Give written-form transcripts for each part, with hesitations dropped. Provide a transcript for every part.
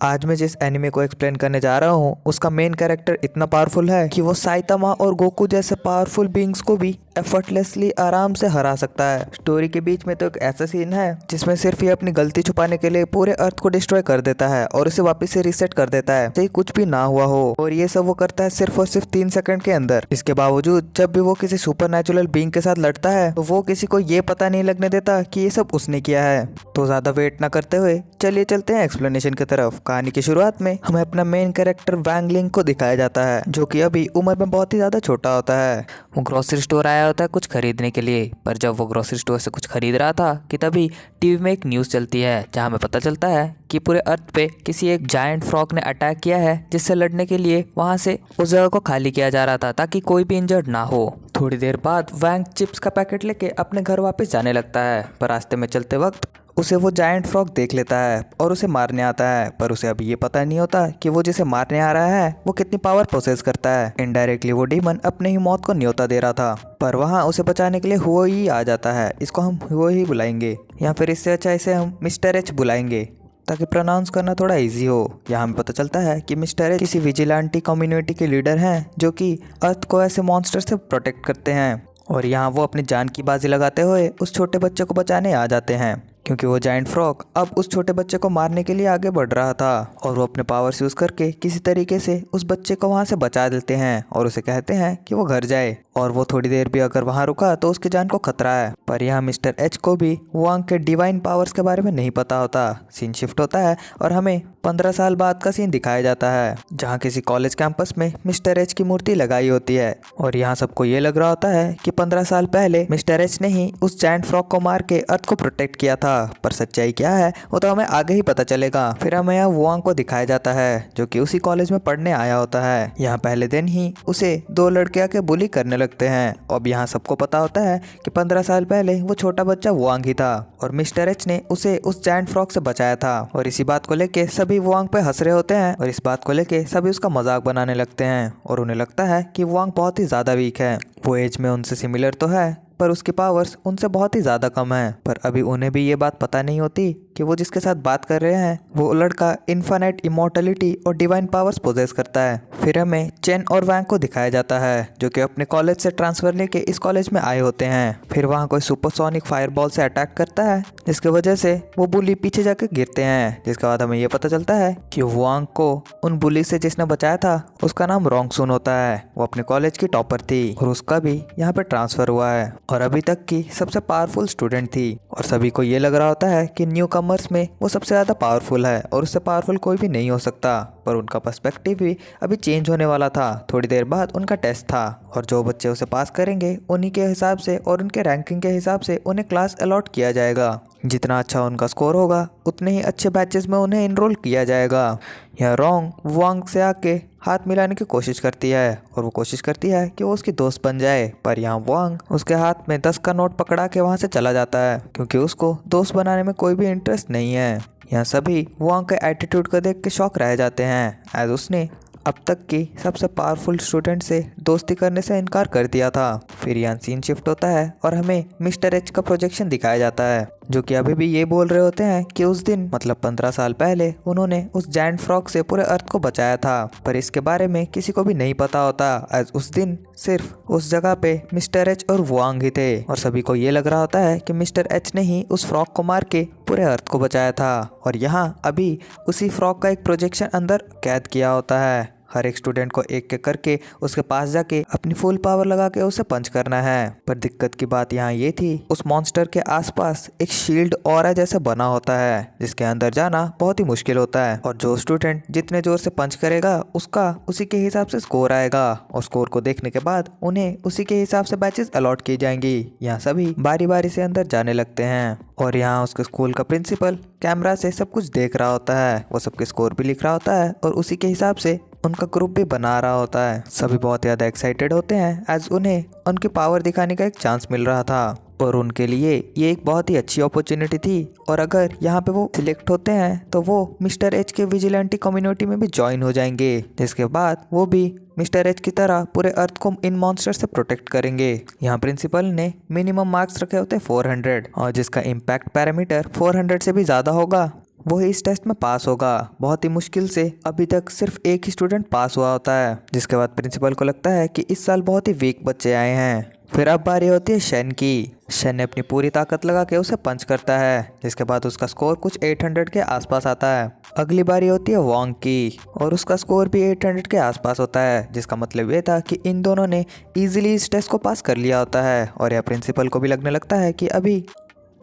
आज मैं जिस एनिमे को एक्सप्लेन करने जा रहा हूँ उसका मेन कैरेक्टर इतना पावरफुल है कि वो साइतामा और गोकू जैसे पावरफुल बींग्स को भी एफर्टलेसली आराम से हरा सकता है। स्टोरी के बीच में तो एक ऐसा सीन है जिसमें सिर्फ ये अपनी गलती छुपाने के लिए पूरे अर्थ को डिस्ट्रॉय कर देता है और उसे वापस से रीसेट कर देता है चाहे कुछ भी ना हुआ हो। और ये सब वो करता है सिर्फ और सिर्फ 3 सेकंड के अंदर। इसके बावजूद जब भी वो किसी सुपर नेचुरल बींग के साथ लड़ता है तो वो किसी को ये पता नहीं लगने देता कि ये सब उसने किया है। तो ज्यादा वेट ना करते हुए चलिए चलते हैं एक्सप्लेनेशन की तरफ। कहानी की शुरुआत में हमें अपना मेन कैरेक्टर वैंग लिंग को दिखाया जाता है जो कि अभी उम्र में बहुत ही ज्यादा छोटा होता है। वो ग्रोसरी स्टोर आया होता है कुछ खरीदने के लिए, पर जब वो ग्रोसरी स्टोर से कुछ खरीद रहा था कि तभी टीवी में एक न्यूज़ चलती है जहाँ हमें पता चलता है कि पूरे अर्थ पे किसी एक जायंट फ्रॉग ने अटैक किया है जिससे लड़ने के लिए वहाँ से उस जगह को खाली किया जा रहा था ताकि कोई भी इंजर्ड ना हो। थोड़ी देर बाद वैंग चिप्स का पैकेट लेके अपने घर वापस जाने लगता है, पर रास्ते में चलते वक्त उसे वो जायंट फ्रॉग देख लेता है और उसे मारने आता है। पर उसे अभी ये पता नहीं होता कि वो जिसे मारने आ रहा है वो कितनी पावर पोसेस करता है। इनडायरेक्टली वो डीमन अपने ही मौत को न्योता दे रहा था, पर वहाँ उसे बचाने के लिए हुओ ही आ जाता है। इसको हम हुओ ही बुलाएंगे या फिर इससे अच्छा इसे हम मिस्टर एच बुलाएंगे ताकि प्रोनाउंस करना थोड़ा इजी हो। यहाँ हमें पता चलता है कि मिस्टर एच किसी विजिलेंटी कम्युनिटी के लीडर हैं जो कि अर्थ को ऐसे मॉन्स्टर से प्रोटेक्ट करते हैं। और यहाँ वो अपनी जान की बाजी लगाते हुए उस छोटे बच्चे को बचाने आ जाते हैं क्योंकि वो जायंट फ्रॉग अब उस छोटे बच्चे को मारने के लिए आगे बढ़ रहा था। और वो अपने पावर्स यूज करके किसी तरीके से उस बच्चे को वहाँ से बचा देते हैं और उसे कहते हैं कि वो घर जाए। और वो थोड़ी देर भी अगर वहाँ रुका तो उसकी जान को खतरा है। पर यहाँ मिस्टर एच को भी वांग के डिवाइन पावर्स के बारे में नहीं पता होता। सीन शिफ्ट होता है और हमें 15 साल बाद का सीन दिखाया जाता है जहाँ किसी कॉलेज कैंपस में मिस्टर एच की मूर्ति लगाई होती है। और यहाँ सबको ये लग रहा होता है कि 15 साल पहले मिस्टर एच ने ही उस जायंट फ्रॉग को मार के अर्थ को प्रोटेक्ट किया था। पर सच्चाई क्या है वो तो हमें आगे ही पता चलेगा। फिर हमें यहाँ वांग को दिखाया जाता है जो कि उसी कॉलेज में पढ़ने आया होता है। यहाँ पहले दिन ही उसे 2 लड़के आके बुली करने लगते हैं। अब यहाँ सबको पता होता है कि 15 साल पहले वो छोटा बच्चा वांग ही था और मिस्टर एच ने उसे उस जायंट फ्रॉग से बचाया था। और इसी बात को लेके सभी वांग पे हंस रहे होते हैं और इस बात को लेके सभी उसका मजाक बनाने लगते हैं और उन्हें लगता है कि वांग बहुत ही ज्यादा वीक है। वो एज में उनसे सिमिलर तो है पर उसकी पावर्स उनसे बहुत ही ज़्यादा कम है। पर अभी उन्हें भी ये बात पता नहीं होती कि वो जिसके साथ बात कर रहे हैं वो लड़का इन्फिनिट इमोर्टलिटी और डिवाइन पावर्स पोजेस करता है। फिर हमें चेन और वैंग को दिखाया जाता है जो कि अपने कॉलेज से ट्रांसफर लेके इस कॉलेज में आए होते हैं। फिर वहाँ कोई सुपरसोनिक फायरबॉल से अटैक करता है जिसकी वजह से वो बुली पीछे जाके गिरते हैं। जिसके बाद हमें ये पता चलता है कि वांग को उन बुली से जिसने बचाया था उसका नाम रोंग सुन होता है। वो अपने कॉलेज की टॉपर थी और उसका भी यहाँ पे ट्रांसफर हुआ है और अभी तक की सबसे पावरफुल स्टूडेंट थी। और सभी को ये लग रहा होता है कि न्यू कमर्स में वो सबसे ज़्यादा पावरफुल है और उससे पावरफुल कोई भी नहीं हो सकता। पर उनका पर्सपेक्टिव भी अभी चेंज होने वाला था। थोड़ी देर बाद उनका टेस्ट था और जो बच्चे उसे पास करेंगे उन्हीं के हिसाब से और उनके रैंकिंग के हिसाब से उन्हें क्लास अलॉट किया जाएगा। जितना अच्छा उनका स्कोर होगा उतने ही अच्छे बैचेस में उन्हें इनरोल किया जाएगा। यह रोंग वांग से आके हाथ मिलाने की कोशिश करती है और वो कोशिश करती है कि वो उसकी दोस्त बन जाए। पर यहाँ वांग उसके हाथ में 10 का नोट पकड़ा के वहाँ से चला जाता है क्योंकि उसको दोस्त बनाने में कोई भी इंटरेस्ट नहीं है। यहाँ सभी वांग के एटीट्यूड को देख के शॉक रह जाते हैं एज उसने अब तक की सबसे पावरफुल स्टूडेंट से दोस्ती करने से इनकार कर दिया था। फिर यहाँ सीन शिफ्ट होता है और हमें मिस्टर एच का प्रोजेक्शन दिखाया जाता है जो कि अभी भी ये बोल रहे होते हैं कि उस दिन मतलब 15 साल पहले उन्होंने उस जायंट फ्रॉग से पूरे अर्थ को बचाया था। पर इसके बारे में किसी को भी नहीं पता होता आज उस दिन सिर्फ उस जगह पे मिस्टर एच और वांग ही थे। और सभी को ये लग रहा होता है कि मिस्टर एच ने ही उस फ्रॉग को मार के पूरे अर्थ को बचाया था और यहाँ अभी उसी फ्रॉग का एक प्रोजेक्शन अंदर कैद किया होता है। हर एक स्टूडेंट को एक एक करके उसके पास जाके अपनी फुल पावर लगा के उसे पंच करना है। पर दिक्कत की बात यहाँ ये थी उस मॉन्स्टर के आसपास एक शील्ड ऑरा जैसा बना होता है जिसके अंदर जाना बहुत ही मुश्किल होता है और जो स्टूडेंट जितने जोर से पंच करेगा उसका उसी के हिसाब से स्कोर आएगा और स्कोर को देखने के बाद उन्हें उसी के हिसाब से बैचेस अलॉट की जाएंगी। यहाँ सभी बारी बारी से अंदर जाने लगते हैं और यहाँ उसके स्कूल का प्रिंसिपल कैमरा से सब कुछ देख रहा होता है। वो सबके स्कोर भी लिख रहा होता है और उसी के हिसाब से उनका ग्रुप भी बना रहा होता है। सभी बहुत ज़्यादा एक्साइटेड होते हैं एज उन्हें उनकी पावर दिखाने का एक चांस मिल रहा था और उनके लिए ये एक बहुत ही अच्छी अपॉर्चुनिटी थी। और अगर यहाँ पे वो सिलेक्ट होते हैं तो वो मिस्टर एच के विजिलेंटी कम्युनिटी में भी ज्वाइन हो जाएंगे जिसके बाद वो भी मिस्टर एच की तरह पूरे अर्थ को इन मॉन्स्टर से प्रोटेक्ट करेंगे। यहाँ प्रिंसिपल ने मिनिमम मार्क्स रखे होते 400 और जिसका इम्पैक्ट पैरामीटर 400 से भी ज़्यादा होगा वो ही इस टेस्ट में पास होगा। बहुत ही मुश्किल से अभी तक सिर्फ एक ही स्टूडेंट पास हुआ होता है, जिसके बाद प्रिंसिपल को लगता है कि इस साल बहुत ही वीक बच्चे आए हैं। फिर अब बारी होती है शन की। शन ने अपनी पूरी ताकत लगा के उसे पंच करता है, जिसके बाद उसका स्कोर कुछ 800 के आसपास आता है। अगली बारी होती है वोंग की और उसका स्कोर भी 800 के आसपास होता है, जिसका मतलब ये था कि इन दोनों ने इजीली इस टेस्ट को पास कर लिया होता है। और यह प्रिंसिपल को भी लगने लगता है कि अभी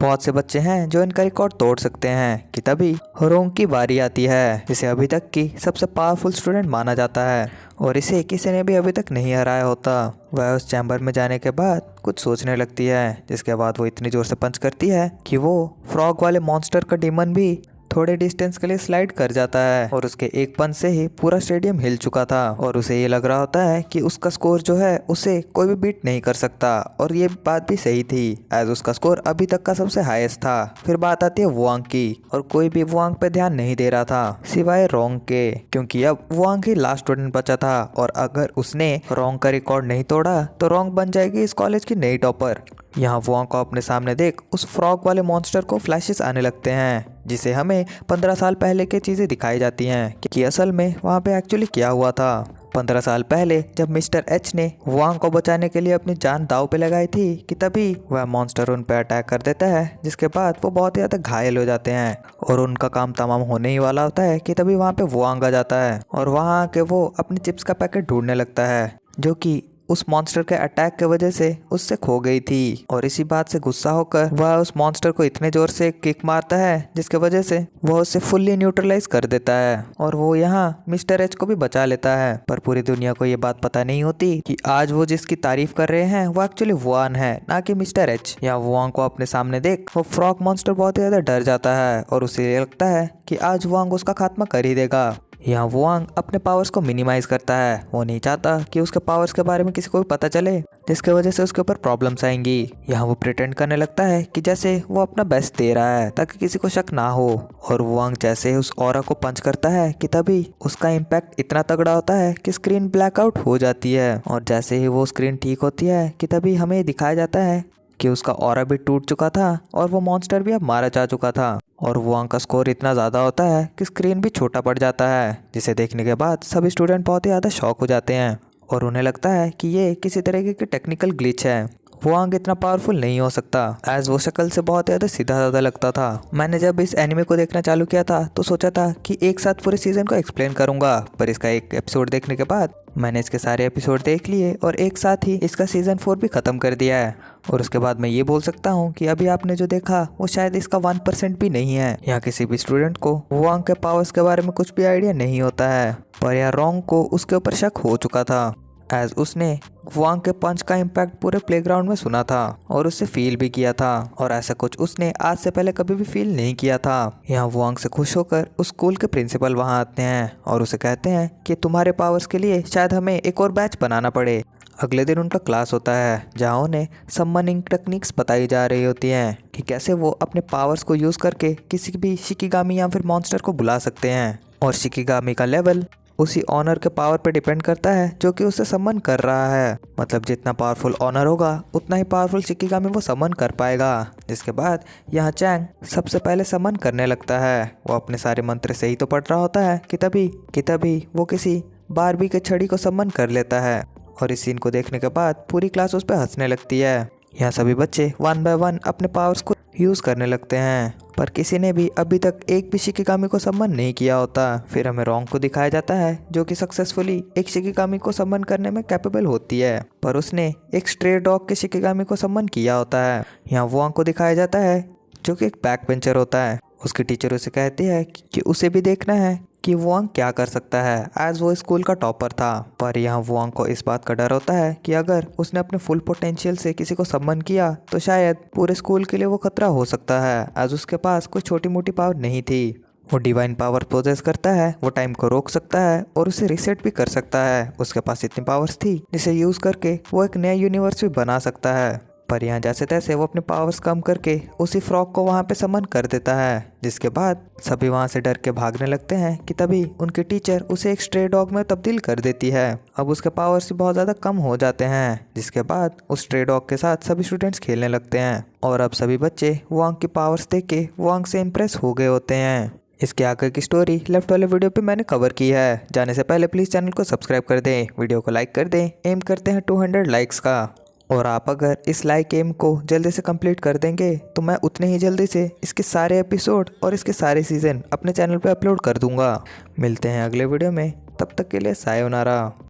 बहुत से बच्चे हैं जो इनका रिकॉर्ड तोड़ सकते हैं कि तभी होरोंग की बारी आती है, जिसे अभी तक की सबसे पावरफुल स्टूडेंट माना जाता है और इसे किसी ने भी अभी तक नहीं हराया होता। वह उस चैम्बर में जाने के बाद कुछ सोचने लगती है, जिसके बाद वो इतनी जोर से पंच करती है कि वो फ्रॉग वाले मॉन्स्टर का डीमन भी थोड़े डिस्टेंस के लिए स्लाइड कर जाता है और उसके एक पंच से ही पूरा स्टेडियम हिल चुका था और उसे ये लग रहा होता है कि उसका स्कोर जो है उसे कोई भी बीट नहीं कर सकता। और ये बात भी सही थी, एज उसका स्कोर अभी तक का सबसे हाईएस्ट था। फिर बात आती है वोंग की और कोई भी वोंग पे ध्यान नहीं दे रहा था सिवाय रोंग के, क्योंकि अब वोंग ही लास्ट स्टूडेंट बचा था और अगर उसने रोंग का रिकॉर्ड नहीं तोड़ा तो रोंग बन जाएगी इस कॉलेज की नई टॉपर। यहाँ वोंग को अपने सामने देख उस फ्रॉग वाले मॉन्स्टर को फ्लैशेस आने लगते हैं, जिसे हमें 15 साल पहले की चीज़ें दिखाई जाती हैं कि असल में वहाँ पे एक्चुअली क्या हुआ था। 15 साल पहले जब मिस्टर एच ने वोंग को बचाने के लिए अपनी जान दांव पे लगाई थी कि तभी वह मॉन्स्टर उन पे अटैक कर देता है, जिसके बाद वो बहुत ही ज़्यादा घायल हो जाते हैं और उनका काम तमाम होने ही वाला होता है कि तभी वहाँ पे वोंग आ जाता है और वहाँ आके वो अपनी चिप्स का पैकेट ढूंढने लगता है, जो कि उस मॉन्स्टर के अटैक के वजह से उससे खो गई थी। और इसी बात से गुस्सा होकर वह उस मॉन्स्टर को इतने जोर से किक मारता है जिसके वजह से वह उसे फुल्ली न्यूट्रलाइज कर देता है और वो यहाँ मिस्टर एच को भी बचा लेता है। पर पूरी दुनिया को ये बात पता नहीं होती कि आज वो जिसकी तारीफ कर रहे हैं वो एक्चुअली वुआन है, ना कि मिस्टर एच। या वुआन को अपने सामने देख वो फ्रॉग मॉन्स्टर बहुत ही ज्यादा डर जाता है और उसे ये लगता है कि आज वुआन उसका खात्मा कर ही देगा। यहाँ वुआंग अपने पावर्स को मिनिमाइज करता है, वो नहीं चाहता कि उसके पावर्स के बारे में किसी को भी पता चले, जिसके वजह से उसके ऊपर प्रॉब्लम्स आएंगी। यहाँ वो प्रिटेंड करने लगता है कि जैसे वो अपना बेस्ट दे रहा है ताकि किसी को शक ना हो। और वुआंग जैसे ही उस ऑरा को पंच करता है कि तभी उसका इम्पैक्ट इतना तगड़ा होता है कि स्क्रीन ब्लैकआउट हो जाती है और जैसे ही वो स्क्रीन ठीक होती है कि तभी हमें दिखाया जाता है कि उसका ऑरा भी टूट चुका था और वो मॉन्स्टर भी अब मारा जा चुका था। और वुआंग का स्कोर इतना ज़्यादा होता है कि स्क्रीन भी छोटा पड़ जाता है, जिसे देखने के बाद सभी स्टूडेंट बहुत ही ज़्यादा शॉक हो जाते हैं और उन्हें लगता है कि ये किसी तरीके की टेक्निकल ग्लिच है। वुआंग इतना पावरफुल नहीं हो सकता, एज वो शक्ल से बहुत ज़्यादा सीधा साधा लगता था। मैंने जब इस एनिमे को देखना चालू किया था तो सोचा था कि एक साथ पूरे सीज़न को एक्सप्लेन करूंगा, पर इसका एक एपिसोड देखने के बाद मैंने इसके सारे एपिसोड देख लिए और एक साथ ही इसका सीज़न 4 भी ख़त्म कर दिया है। और उसके बाद मैं ये बोल सकता हूँ कि अभी आपने जो देखा वो शायद इसका 1% भी नहीं है। यहाँ किसी भी स्टूडेंट को वुआंग के पावर्स के बारे में कुछ भी आइडिया नहीं होता है, पर यहाँ रोंग को उसके ऊपर शक हो चुका था, एज उसने वुआंग के पंच का इम्पैक्ट पूरे प्लेग्राउंड में सुना था और उससे फील भी किया था और ऐसा कुछ उसने आज से पहले कभी भी फील नहीं किया था। यहाँ वुआंग से खुश होकर उस स्कूल के प्रिंसिपल वहाँ आते हैं और उसे कहते हैं कि तुम्हारे पावर्स के लिए शायद हमें एक और बैच बनाना पड़े। अगले दिन उनका क्लास होता है जहाँ उन्हें समनिंग टेक्निक्स बताई जा रही होती हैं कि कैसे वो अपने पावर्स को यूज़ करके किसी भी शिकिगामी या फिर मॉन्स्टर को बुला सकते हैं। और शिकिगामी का लेवल उसी ऑनर के पावर पे डिपेंड करता है जो कि उसे समन कर रहा है, मतलब जितना पावरफुल ऑनर होगा उतना ही पावरफुल शिकिगामी वो समन कर पाएगा। जिसके बाद यहाँ चैंग सबसे पहले समन करने लगता है। वो अपने सारे मंत्र सही तो पढ़ रहा होता है कि तभी वो किसी बारबी के छड़ी को समन कर लेता है और इस सीन को देखने के बाद पूरी क्लास उस पर हंसने लगती है। यहाँ सभी बच्चे 1 बाय 1 अपने पावर्स को यूज़ करने लगते हैं, पर किसी ने भी अभी तक एक भी शिकिगामी को समन नहीं किया होता। फिर हमें रोंग को दिखाया जाता है जो कि सक्सेसफुली एक शिकिगामी को समन करने में कैपेबल होती है, पर उसने एक स्ट्रे डॉग के शिकिगामी को समन किया होता है। यहाँ वुआंग को दिखाया जाता है जो कि एक बैक बेंचर होता है। उसकी टीचर उसे कहती है कि उसे भी देखना है कि वुआंग क्या कर सकता है, एज वो स्कूल का टॉपर था। पर यहाँ वुआंग को इस बात का डर होता है कि अगर उसने अपने फुल पोटेंशियल से किसी को समन किया तो शायद पूरे स्कूल के लिए वो खतरा हो सकता है, एज उसके पास कोई छोटी मोटी पावर नहीं थी। वो डिवाइन पावर पोजेस करता है, वो टाइम को रोक सकता है और उसे रिसेट भी कर सकता है। उसके पास इतनी पावर्स थी जिसे यूज़ करके वो एक नया यूनिवर्स भी बना सकता है। पर यहाँ जैसे तैसे वो अपने पावर्स कम करके उसी फ्रॉग को वहाँ पे समन कर देता है, जिसके बाद सभी वहाँ से डर के भागने लगते हैं कि तभी उनके टीचर उसे एक स्ट्रे डॉग में तब्दील कर देती है। अब उसके पावर्स भी बहुत ज़्यादा कम हो जाते हैं, जिसके बाद उस स्ट्रे डॉग के साथ सभी स्टूडेंट्स खेलने लगते हैं और अब सभी बच्चे वुआंग की पावर्स देख के वुआंग से इम्प्रेस हो गए होते हैं। इसके आगे की स्टोरी लेफ्ट वाले वीडियो पे मैंने कवर की है। जाने से पहले प्लीज़ चैनल को सब्सक्राइब कर दें, वीडियो को लाइक कर दें। एम करते हैं 200 लाइक्स का। और आप अगर इस लाइक एम को जल्दी से कंप्लीट कर देंगे तो मैं उतने ही जल्दी से इसके सारे एपिसोड और इसके सारे सीज़न अपने चैनल पे अपलोड कर दूंगा। मिलते हैं अगले वीडियो में, तब तक के लिए सायोनारा।